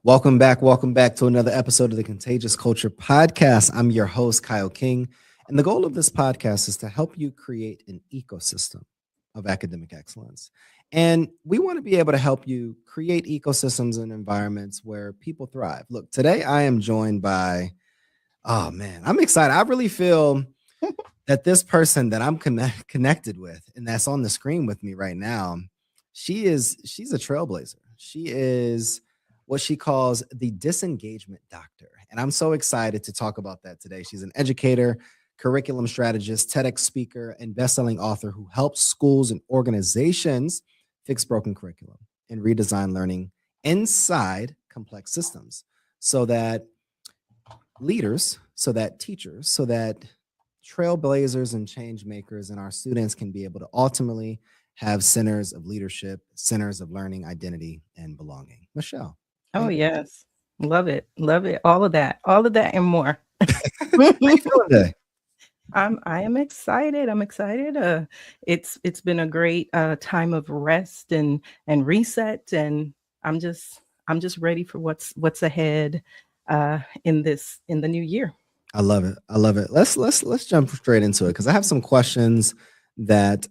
Welcome back to another episode of the Contagious Culture Podcast. I'm your host, Kyle King, and the goal of this podcast is to help you create an ecosystem of academic excellence. And we want to be able to help you create ecosystems and environments where people thrive. Look, today I am joined by, oh man, I'm excited. I really feel that this person that I'm connected with and that's on the screen with me right now, she's a trailblazer. She is what she calls the disengagement doctor. And I'm so excited to talk about that today. She's an educator, curriculum strategist, TEDx speaker, and best-selling author who helps schools and organizations fix broken curriculum and redesign learning inside complex systems so that leaders, so that teachers, so that trailblazers and change makers and our students can be able to ultimately have centers of leadership, centers of learning, identity, and belonging. Michelle. Oh, yes. Love it. Love it. All of that and more. How you feeling today? I am excited. I'm excited. It's been a great time of rest and reset, and I'm just ready for what's ahead in the new year. I love it. I love it. Let's jump straight into it because I have some questions that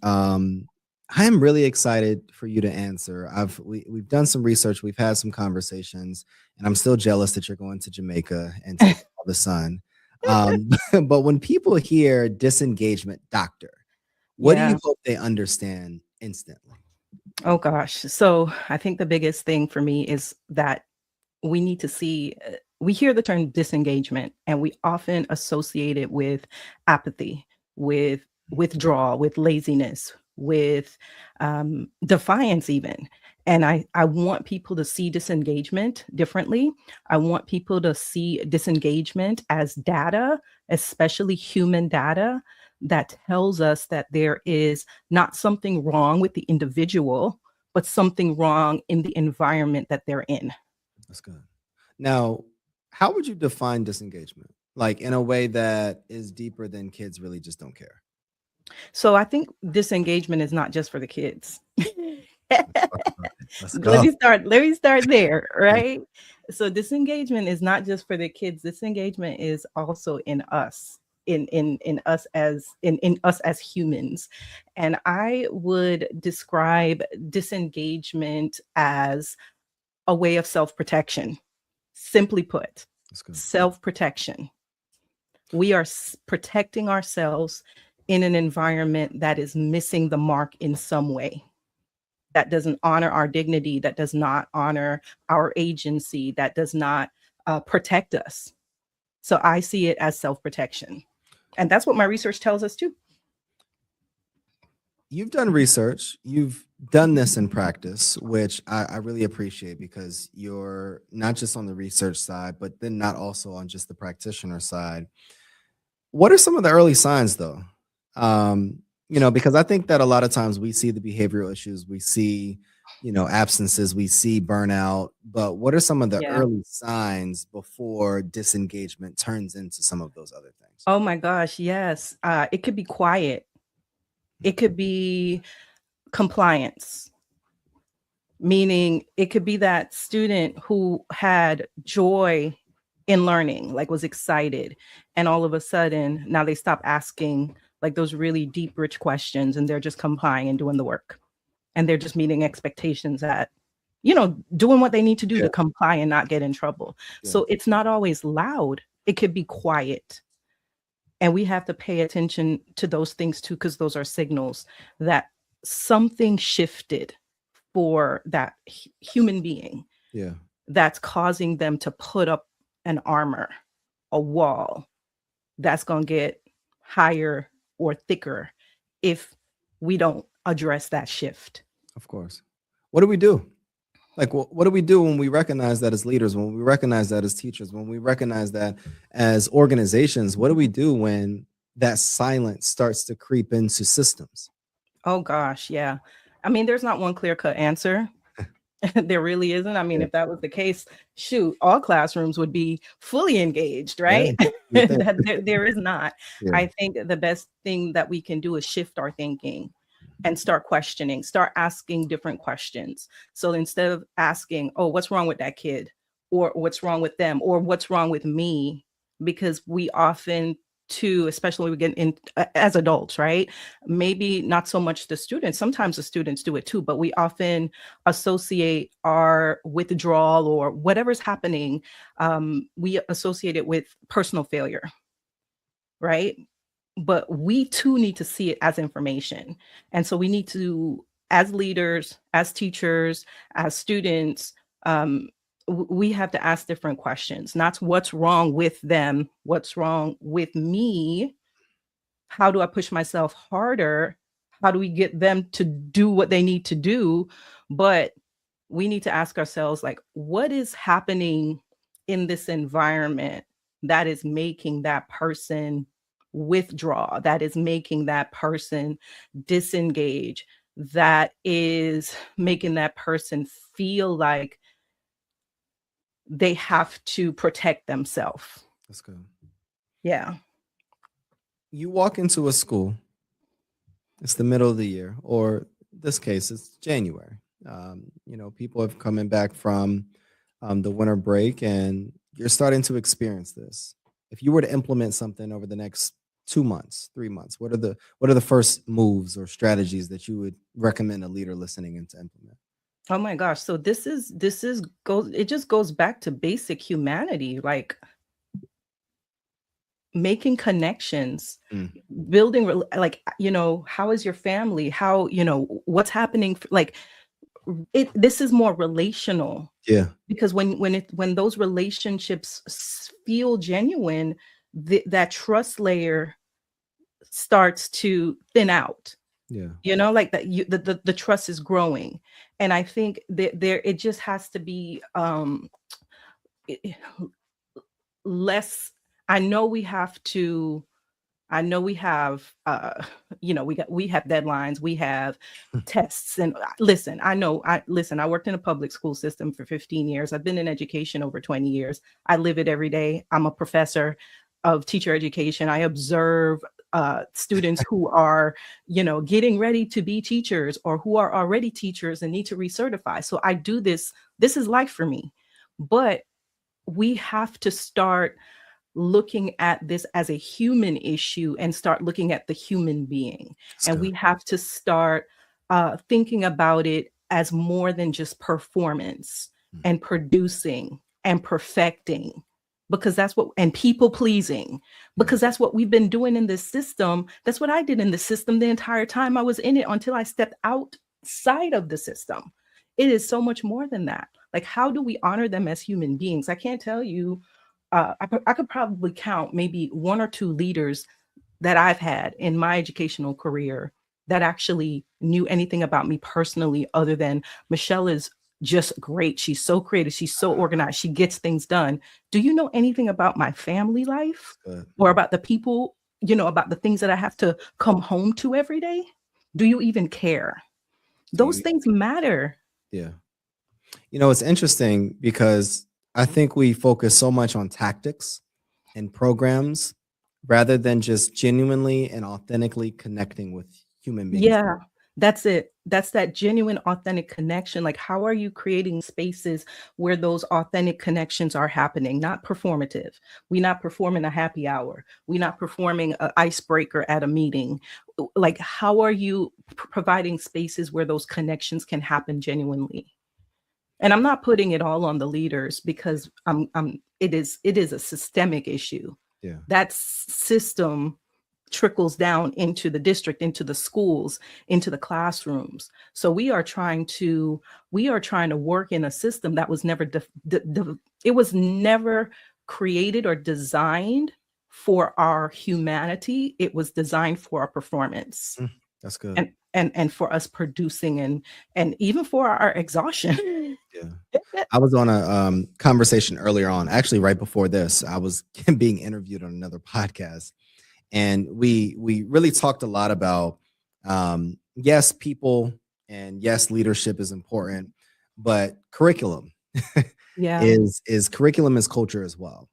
I am really excited for you to answer. We've done some research, we've had some conversations, and I'm still jealous that you're going to Jamaica and taking all the sun. But when people hear disengagement doctor, what do you hope they understand instantly? Oh gosh. So I think the biggest thing for me is that we need to see, we hear the term disengagement and we often associate it with apathy, with withdrawal, with laziness, with defiance even. And I want people to see disengagement differently. I want people to see disengagement as data, especially human data, that tells us that there is not something wrong with the individual, but something wrong in the environment that they're in. That's good. Now, how would you define disengagement? Like in a way that is deeper than kids really just don't care. So I think disengagement is not just for the kids. Let's go. Let me start there, right? So disengagement is not just for the kids. Disengagement is also in us, in us as humans. And I would describe disengagement as a way of self-protection. Simply put, self-protection. We are protecting ourselves in an environment that is missing the mark in some way, that doesn't honor our dignity, that does not honor our agency, that does not protect us. So I see it as self-protection. And that's what my research tells us too. You've done research, you've done this in practice, which I really appreciate because you're not just on the research side, but then not also on just the practitioner side. What are some of the early signs though? Because I think that a lot of times we see the behavioral issues, we see, absences, we see burnout, but what are some of the early signs before disengagement turns into some of those other things? Oh my gosh, yes. It could be quiet. It could be compliance, meaning it could be that student who had joy in learning, like was excited, and all of a sudden now they stop asking like those really deep, rich questions, and they're just complying and doing the work. And they're just meeting expectations at, doing what they need to do to comply and not get in trouble. Yeah. So it's not always loud. It could be quiet. And we have to pay attention to those things too, because those are signals that something shifted for that human being. Yeah. That's causing them to put up an armor, a wall that's going to get higher or thicker if we don't address that shift. Of course. What do we do? Like, what do we do when we recognize that as leaders, when we recognize that as teachers, when we recognize that as organizations? What do we do when that silence starts to creep into systems? Oh, gosh. Yeah. I mean, there's not one clear-cut answer. There really isn't. I mean, if that was the case, shoot, all classrooms would be fully engaged, right? Yeah. there is not. Yeah. I think the best thing that we can do is shift our thinking and start questioning, start asking different questions. So instead of asking, oh, what's wrong with that kid? or what's wrong with them or what's wrong with me, because we often too, especially when we get in as adults, right? Maybe not so much the students. Sometimes the students do it too, but we often associate our withdrawal or whatever's happening. We associate it with personal failure, right? But we too need to see it as information. And so we need to, as leaders, as teachers, as students, we have to ask different questions, not what's wrong with them, what's wrong with me, how do I push myself harder, how do we get them to do what they need to do, but we need to ask ourselves, like, what is happening in this environment that is making that person withdraw, that is making that person disengage, that is making that person feel like they have to protect themselves. That's good. Yeah. You walk into a school, it's the middle of the year, or this case, it's January. People have coming back from the winter break, and you're starting to experience this. If you were to implement something over the next 2 months, 3 months, what are the first moves or strategies that you would recommend a leader listening in to implement? Oh my gosh. So it just goes back to basic humanity, like making connections, building, like, how is your family? How, what's happening? Like this is more relational. Yeah. Because when those relationships feel genuine, that trust layer starts to thin out. Yeah. Like that, the trust is growing, and I think that it just has to be less. I know we have to. I know we have, we have deadlines, we have tests, and listen, I worked in a public school system for 15 years. I've been in education over 20 years. I live it every day. I'm a professor of teacher education. I observe students who are, getting ready to be teachers or who are already teachers and need to recertify. So I do this. This is life for me. But we have to start looking at this as a human issue and start looking at the human being. And we have to start thinking about it as more than just performance and producing and perfecting, because that's what, and people pleasing, because that's what we've been doing in this system. That's what I did in the system the entire time I was in it, until I stepped outside of the system. It is so much more than that. Like, how do we honor them as human beings? I can't tell you. I could probably count maybe one or two leaders that I've had in my educational career that actually knew anything about me personally, other than Michelle is just great. She's so creative. She's so organized. She gets things done. Do you know anything about my family life or about the people, about the things that I have to come home to every day? Do you even care? Those things matter. Yeah. It's interesting because I think we focus so much on tactics and programs rather than just genuinely and authentically connecting with human beings. Yeah, that's it. That's that genuine, authentic connection. Like, how are you creating spaces where those authentic connections are happening? Not performative. We're not performing a happy hour. We're not performing an icebreaker at a meeting. Like, how are you providing spaces where those connections can happen genuinely? And I'm not putting it all on the leaders, because it is a systemic issue. Yeah. That system trickles down into the district, into the schools, into the classrooms. So we are trying to work in a system that was never it was never created or designed for our humanity. It was designed for our performance. That's good. And for us producing and even for our exhaustion. Yeah. I was on a conversation earlier on, actually right before this. I was being interviewed on another podcast, and we really talked a lot about yes, people, and yes, leadership is important, but curriculum is curriculum is culture as well.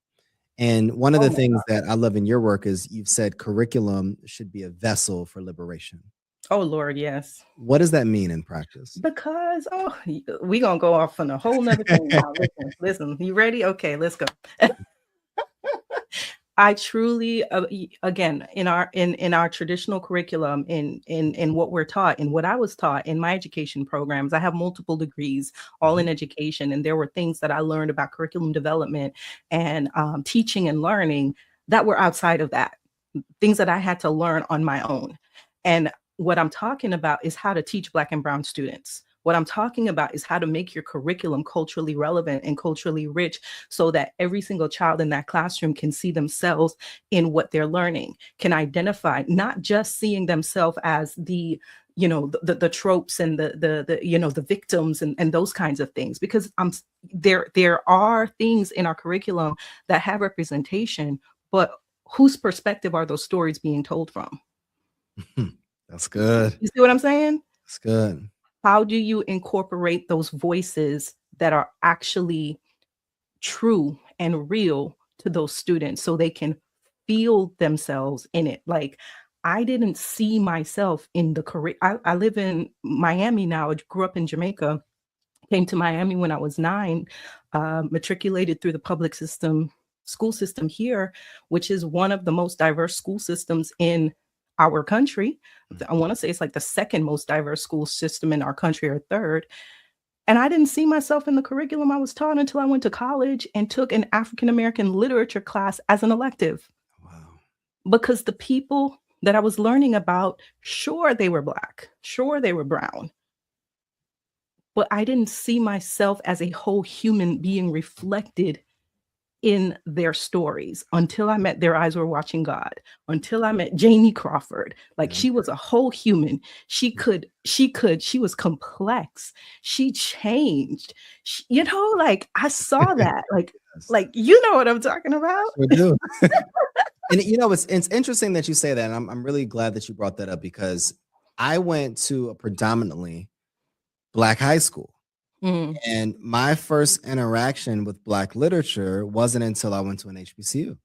And one of the things that I love in your work is you've said curriculum should be a vessel for liberation. Oh Lord, yes. What does that mean in practice? Because we gonna go off on a whole nother thing now. Listen, you ready? Okay, let's go. I truly, again, in our traditional curriculum, in what we're taught, in what I was taught in my education programs, I have multiple degrees, all in education, and there were things that I learned about curriculum development and teaching and learning that were outside of that, things that I had to learn on my own. And what I'm talking about is how to teach Black and Brown students. What I'm talking about is how to make your curriculum culturally relevant and culturally rich so that every single child in that classroom can see themselves in what they're learning, can identify, not just seeing themselves as the the tropes and the victims and those kinds of things, because there are things in our curriculum that have representation, but whose perspective are those stories being told from? That's good. You see what I'm saying? That's good. How do you incorporate those voices that are actually true and real to those students so they can feel themselves in it? Like, I didn't see myself in the career. I live in Miami now. I grew up in Jamaica, came to Miami when I was 9, matriculated through the public school system here, which is one of the most diverse school systems in our country. I want to say it's like the second most diverse school system in our country, or third. And I didn't see myself in the curriculum I was taught until I went to college and took an African American literature class as an elective. Wow. Because the people that I was learning about, sure, they were Black, sure, they were brown, but I didn't see myself as a whole human being reflected in their stories until I met Their Eyes Were Watching God, until I met Janie Crawford. Like, she was a whole human. She was complex. She changed. Like, I saw that. Like, you know what I'm talking about? We do. And it's interesting that you say that. And I'm really glad that you brought that up, because I went to a predominantly Black high school. And my first interaction with Black literature wasn't until I went to an HBCU.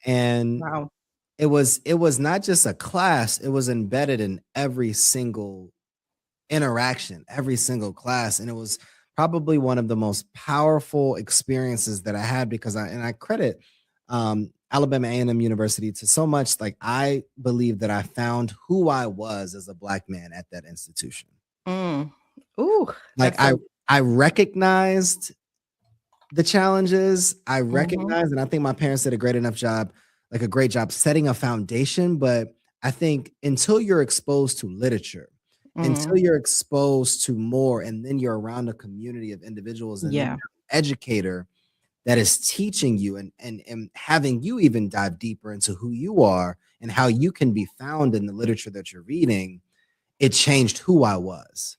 And Wow. it was not just a class, it was embedded in every single interaction, every single class. And it was probably one of the most powerful experiences that I had, because I credit Alabama A&M University to so much. Like, I believe that I found who I was as a Black man at that institution. Ooh, like I recognized the challenges. I recognized, and I think my parents did a great job setting a foundation. But I think until you're exposed to literature, until you're exposed to more, and then you're around a community of individuals, and then you're an educator that is teaching you and having you even dive deeper into who you are and how you can be found in the literature that you're reading, it changed who I was.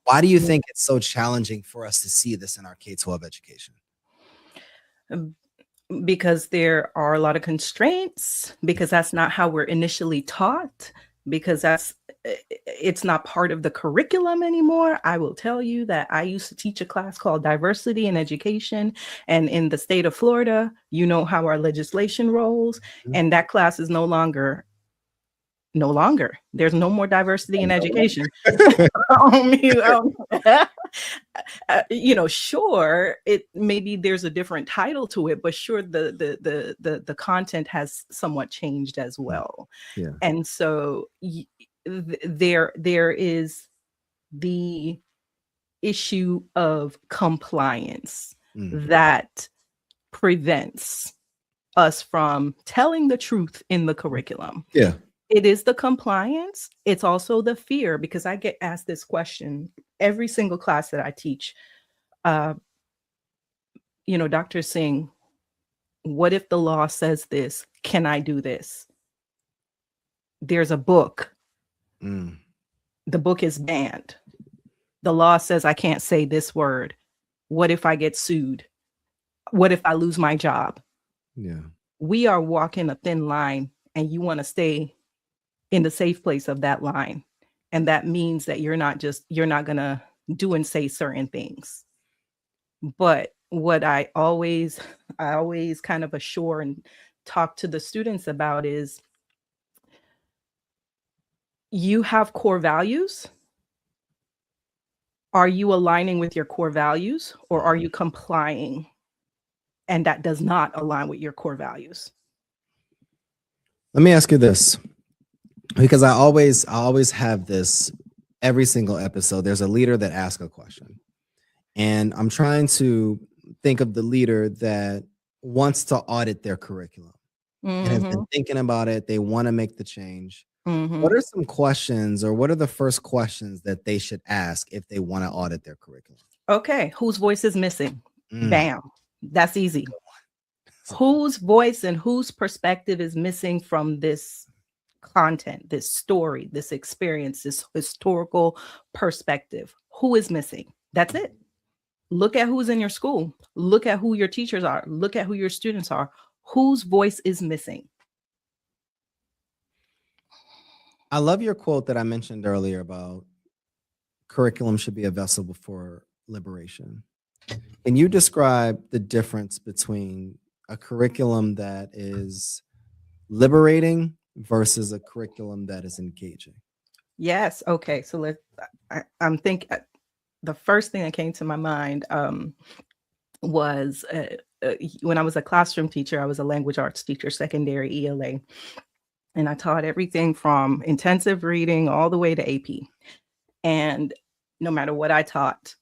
Why do you think it's so challenging for us to see this in our K-12 education? Because there are a lot of constraints, because that's not how we're initially taught, because it's not part of the curriculum anymore. I will tell you that I used to teach a class called Diversity in Education. And in the state of Florida, you know how our legislation rolls, and that class is no longer. There's no more diversity in education. Sure, maybe there's a different title to it, but sure, the content has somewhat changed as well. Yeah. And so there is the issue of compliance that prevents us from telling the truth in the curriculum. Yeah. It is the compliance. It's also the fear, because I get asked this question every single class that I teach. Dr. Singh, what if the law says this? Can I do this? There's a book. The book is banned. The law says I can't say this word. What if I get sued? What if I lose my job? Yeah. We are walking a thin line, and you want to stay in the safe place of that line. And that means that you're not going to do and say certain things. But what I always kind of assure and talk to the students about is, You have core values. Are you aligning with your core values, or are you complying and that does not align with your core values? Let me ask you this, because I always have this every single episode. There's a leader that asks a question, and I'm trying to think of the leader that wants to audit their curriculum and has been thinking about it. They want to make the change. What are some questions, or what are the first questions that they should ask if they want to audit their curriculum? Okay, whose voice is missing? Bam. That's easy. Whose voice and whose perspective is missing from this content, this story, this experience, this historical perspective? Who is missing? That's it. Look at who's in your school. Look at who your teachers are. Look at who your students are. Whose voice is missing? I love your quote that I mentioned earlier about curriculum should be a vessel for liberation. Can you describe the difference between a curriculum that is liberating versus a curriculum that is engaging? Yes. Okay. So I'm thinking the first thing that came to my mind was when I was a classroom teacher. I was a language arts teacher, secondary ELA. And I taught everything from intensive reading all the way to AP. And no matter what I taught,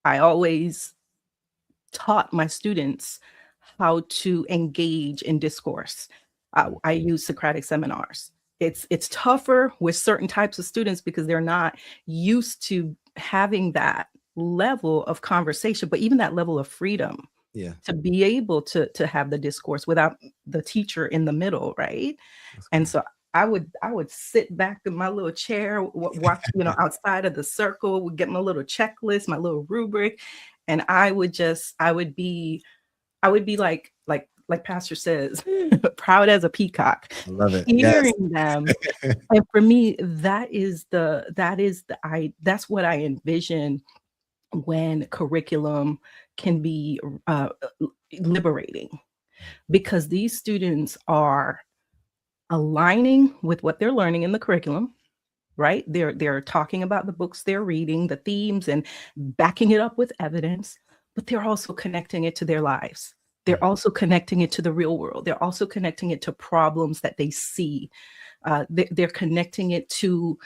I always taught my students how to engage in discourse. I use Socratic seminars. It's tougher with certain types of students because they're not used to having that level of conversation, but even that level of freedom to be able to have the discourse without the teacher in the middle, right? And so I would sit back in my little chair, watch, outside of the circle, would get my little checklist, my little rubric, and I would be like Pastor says, proud as a peacock. I love it. Hearing them. And for me, that's what I envision when curriculum can be liberating, because these students are aligning with what they're learning in the curriculum, right? They're talking about the books they're reading, the themes, and backing it up with evidence, but they're also connecting it to their lives. They're also connecting it to the real world. They're also connecting it to problems that they see. They're connecting it to,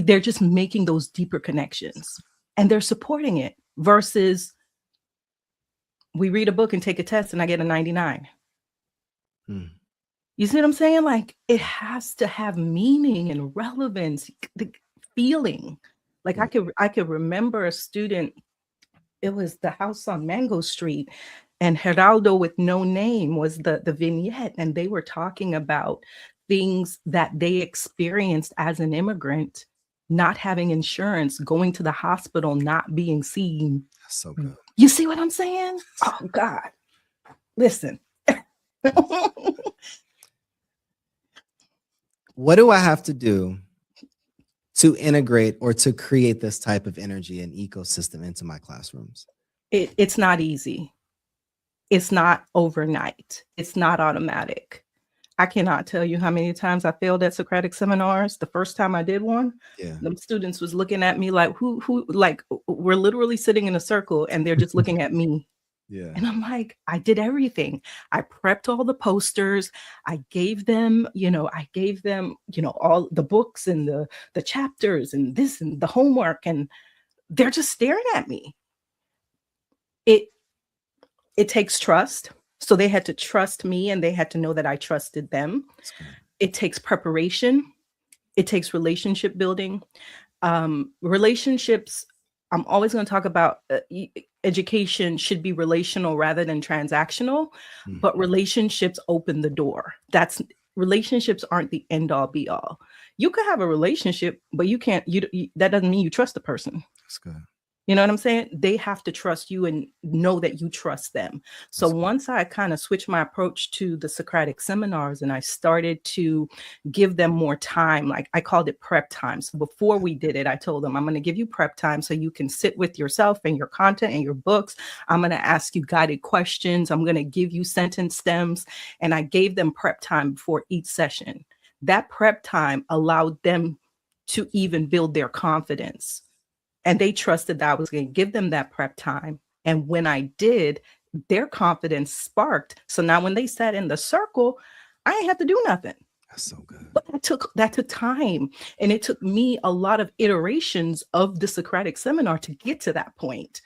they're just making those deeper connections, and they're supporting it versus we read a book and take a test and I get a 99. You see what I'm saying? Like, it has to have meaning and relevance, the feeling. Like I could remember a student, it was the house on Mango Street, and Geraldo with no name was the vignette. And they were talking about things that they experienced as an immigrant, not having insurance, going to the hospital, not being seen. That's so good. You see what I'm saying? Oh God, listen. What do I have to do to integrate or to create this type of energy and ecosystem into my classrooms? It's not easy. It's not overnight. It's not automatic. I cannot tell you how many times I failed at Socratic seminars. The first time I did one, the students was looking at me like, who, like, we're literally sitting in a circle and they're just looking at me. And I'm like, I did everything. I prepped all the posters. I gave them, all the books and the chapters and this and the homework, and they're just staring at me. It takes trust. So they had to trust me, and they had to know that I trusted them. It takes preparation. It takes relationship building. Relationships, I'm always going to talk about education should be relational rather than transactional, but relationships open the door. Relationships aren't the end all be all. You could have a relationship, but that doesn't mean you trust the person. That's good. You know what I'm saying? They have to trust you and know that you trust them. So once I kind of switched my approach to the Socratic seminars and I started to give them more time, like I called it prep time. So before we did it, I told them, I'm going to give you prep time so you can sit with yourself and your content and your books. I'm going to ask you guided questions. I'm going to give you sentence stems. And I gave them prep time before each session. That prep time allowed them to even build their confidence. And they trusted that I was going to give them that prep time. And when I did, their confidence sparked. So now when they sat in the circle, I ain't have to do nothing. That's so good. But that took time. And it took me a lot of iterations of the Socratic seminar to get to that point,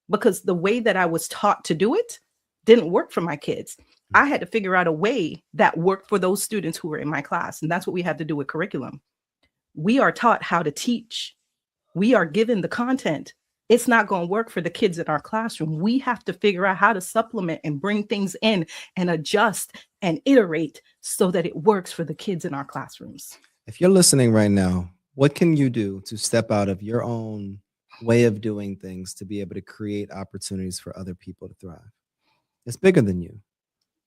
because the way that I was taught to do it didn't work for my kids. I had to figure out a way that worked for those students who were in my class. And that's what we have to do with curriculum. We are taught how to teach. We are given the content. It's not going to work for the kids in our classroom. We have to figure out how to supplement and bring things in and adjust and iterate so that it works for the kids in our classrooms. If you're listening right now, what can you do to step out of your own way of doing things to be able to create opportunities for other people to thrive? It's bigger than you.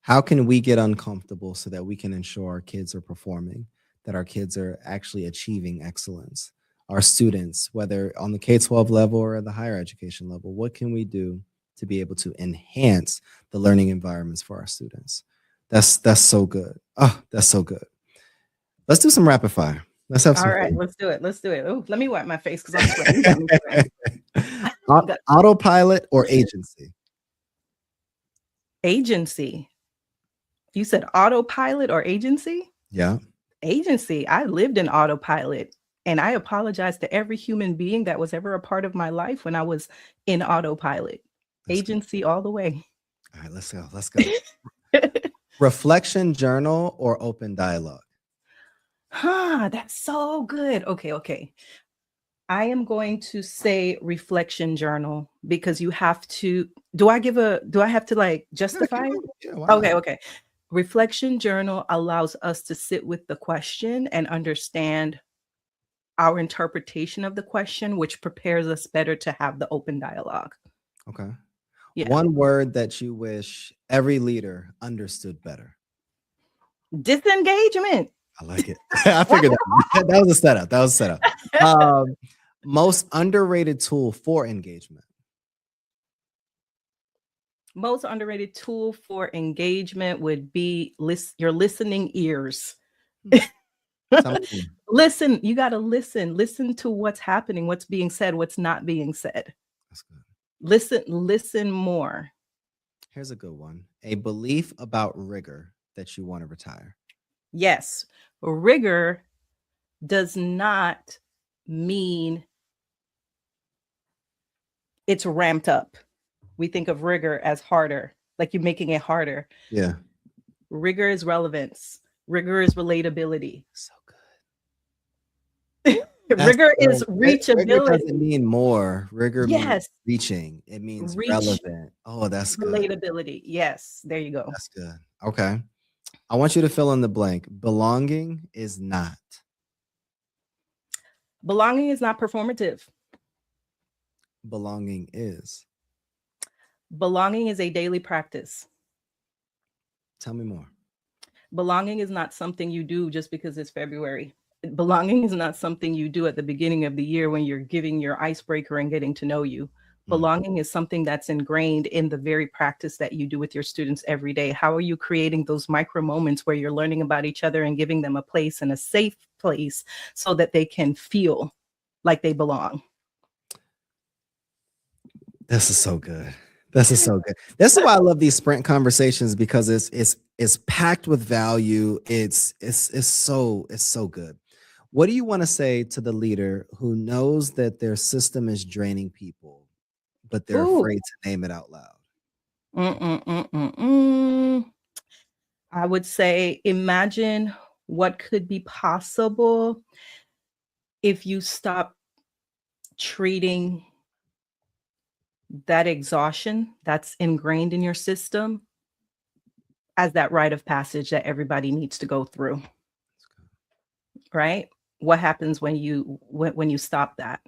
How can we get uncomfortable so that we can ensure our kids are performing, that our kids are actually achieving excellence? Our students, whether on the K-12 level or the higher education level, what can we do to be able to enhance the learning environments for our students? That's so good. Oh, that's so good. Let's do some rapid fire. Let's have some All right, fun. let's do it. Let's do it. Oh, let me wipe my face because I'm sweating. Autopilot or agency? Agency. You said autopilot or agency? Yeah. Agency. I lived in autopilot. And I apologize to every human being that was ever a part of my life when I was in autopilot. That's agency good. All the way. All right, let's go. Let's go. Reflection journal or open dialogue? That's so good. Okay. I am going to say reflection journal because you have to. Do I have to like justify? Yeah, okay. Reflection journal allows us to sit with the question and understand our interpretation of the question, which prepares us better to have the open dialogue. Okay. Yeah. One word that you wish every leader understood better? Disengagement. I like it. I figured that was a setup. That was a setup. Most underrated tool for engagement? Most underrated tool for engagement would be your listening ears. Listen, you got to listen to what's happening, what's being said, what's not being said. That's good. Listen more. Here's a good one. A belief about rigor that you want to retire. Yes. Rigor does not mean it's ramped up. We think of rigor as harder, like you're making it harder. Yeah. Rigor is relevance. Rigor is relatability. So good. Rigor is reachability. Rigor doesn't mean more. Rigor means reaching. It means relevant. Oh, that's good. Relatability. Yes. There you go. That's good. Okay. I want you to fill in the blank. Belonging is not. Belonging is not performative. Belonging is. Belonging is a daily practice. Tell me more. Belonging is not something you do just because it's February. Belonging is not something you do at the beginning of the year when you're giving your icebreaker and getting to know you. Belonging is something that's ingrained in the very practice that you do with your students every day. How are you creating those micro moments where you're learning about each other and giving them a place and a safe place so that they can feel like they belong? This is so good. This is so good. This is why I love these sprint conversations, because it's packed with value. It's so good. What do you want to say to the leader who knows that their system is draining people, but they're afraid to name it out loud? I would say, imagine what could be possible if you stop treating that exhaustion that's ingrained in your system as that rite of passage that everybody needs to go through. Right? What happens when you stop that?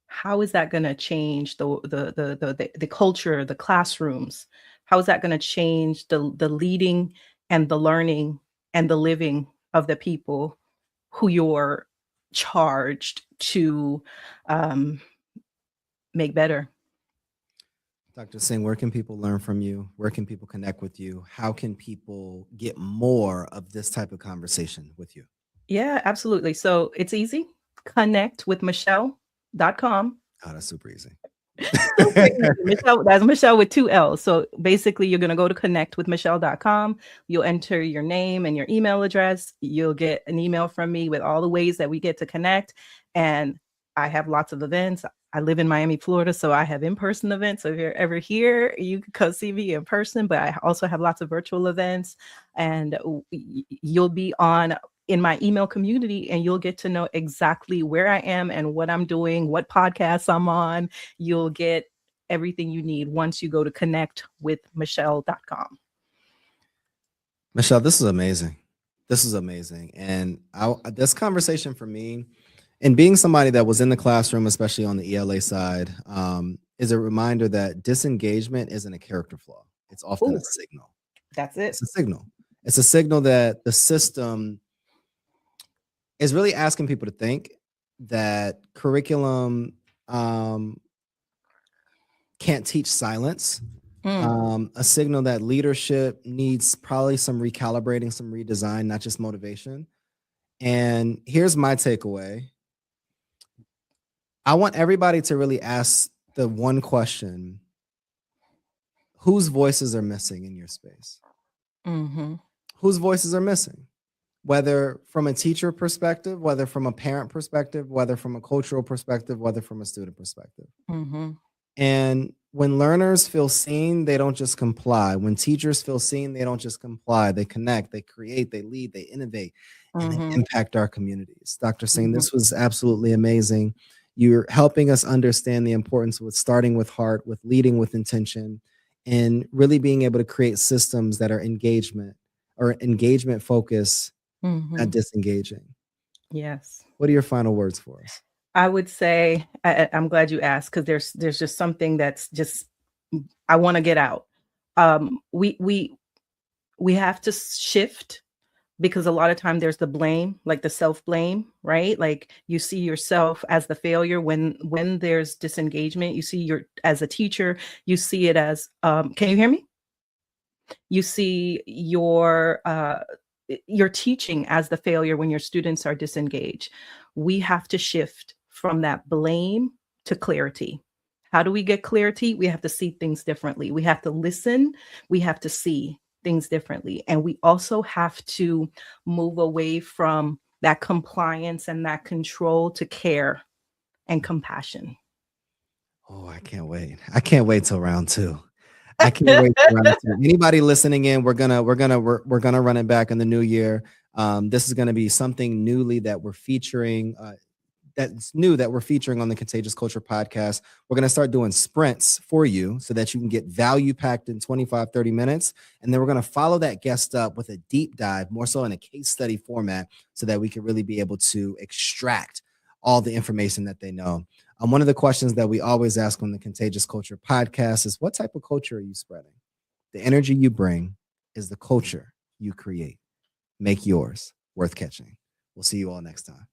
How is that going to change the culture, the classrooms? How is that going to change the leading and the learning and the living of the people who you're charged to make better? Dr. Singh, where can people learn from you? Where can people connect with you? How can people get more of this type of conversation with you? Yeah, absolutely. So it's easy. Connect with Michelle.com. Oh, that's super easy. Super easy. Michelle, that's Michelle with 2 L's. So basically, you're going to go to connectwithmichelle.com. You'll enter your name and your email address. You'll get an email from me with all the ways that we get to connect. And I have lots of events. I live in Miami, Florida, so I have in-person events. So if you're ever here, you can come see me in person, but I also have lots of virtual events, and you'll be in my email community, and you'll get to know exactly where I am and what I'm doing, what podcasts I'm on. You'll get everything you need once you go to connectwithmichelle.com. Michelle, this is amazing. This is amazing. And this conversation for me, and being somebody that was in the classroom, especially on the ELA side, is a reminder that disengagement isn't a character flaw. It's often a signal. That's it. It's a signal. It's a signal that the system is really asking people to think, that curriculum can't teach silence. A signal that leadership needs probably some recalibrating, some redesign, not just motivation. And here's my takeaway. I want everybody to really ask the one question: whose voices are missing in your space? Whose voices are missing? Whether from a teacher perspective, whether from a parent perspective, whether from a cultural perspective, whether from a student perspective. And when learners feel seen, they don't just comply. When teachers feel seen, they don't just comply. They connect, they create, they lead, they innovate, and they impact our communities. Dr. Singh, this was absolutely amazing. You're helping us understand the importance of starting with heart, with leading with intention, and really being able to create systems that are engagement focused, not disengaging. Yes. What are your final words for us? I would say, I'm glad you asked, because there's just something that's just, I want to get out. We have to shift, because a lot of time there's the blame, like the self-blame, right? Like you see yourself as the failure when there's disengagement. You see as a teacher, you see it as, can you hear me? You see your teaching as the failure when your students are disengaged. We have to shift from that blame to clarity. How do we get clarity? We have to see things differently. We have to listen. We have to see things differently. And we also have to move away from that compliance and that control to care and compassion. Oh, I can't wait. I can't wait till round 2. I can't wait till round 2. Anybody listening in, we're gonna run it back in the new year. This is gonna be something newly that we're featuring. That's new that we're featuring on the Contagious Culture podcast. We're going to start doing sprints for you so that you can get value packed in 25, 30 minutes. And then we're going to follow that guest up with a deep dive, more so in a case study format, so that we can really be able to extract all the information that they know. One of the questions that we always ask on the Contagious Culture podcast is, what type of culture are you spreading? The energy you bring is the culture you create. Make yours worth catching. We'll see you all next time.